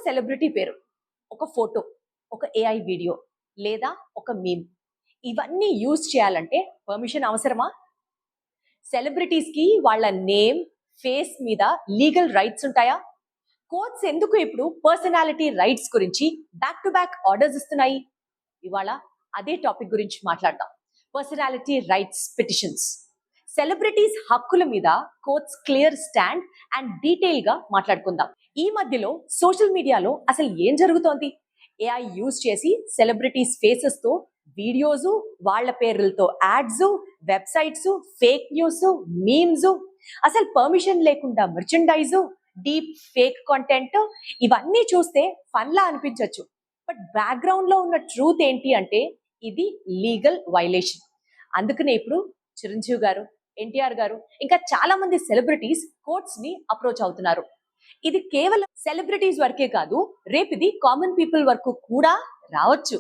Celebrity పేరు, ఒక photo, ఒక ఏఐ వీడియో లేదా ఒక మీమ్ ఇవన్నీ యూజ్ చేయాలంటే పర్మిషన్ అవసరమా? సెలబ్రిటీస్కి వాళ్ళ నేమ్, ఫేస్ మీద లీగల్ రైట్స్ ఉంటాయా? కోర్ట్స్ ఎందుకు ఇప్పుడు పర్సనాలిటీ రైట్స్ గురించి బ్యాక్ టు బ్యాక్ ఆర్డర్స్ ఇస్తున్నాయి? ఇవాళ అదే టాపిక్ గురించి మాట్లాడదాం. Personality rights petitions. సెలబ్రిటీస్ హక్కుల మీద courts clear stand and detail గా మాట్లాడుకుందాం. ఈ మధ్యలో సోషల్ మీడియాలో అసలు ఏం జరుగుతోంది? ఏఐ యూజ్ చేసి సెలబ్రిటీస్ ఫేసెస్ తో వీడియోస్, వాళ్ళ పేర్లతో ads, websites, fake news, memes, అసలు పర్మిషన్ లేకుండా మెర్చండైజ్, డీప్ ఫేక్ కంటెంట్ ఇవన్నీ చూస్తే ఫన్లా అనిపించవచ్చు. బట్ బ్యాక్గ్రౌండ్ లో ఉన్న ట్రూత్ ఏంటి అంటే ఇది లీగల్ వైలేషన్. అందుకనే ఇప్పుడు చిరంజీవి గారు, ఎన్టీఆర్ గారు ఇంకా చాలా మంది సెలబ్రిటీస్ కోర్ట్స్ ని అప్రోచ్ అవుతున్నారు. ఇది కేవలం సెలబ్రిటీస్ వరకే కాదు, రేపు ఇది కామన్ పీపుల్ వరకు కూడా రావచ్చు.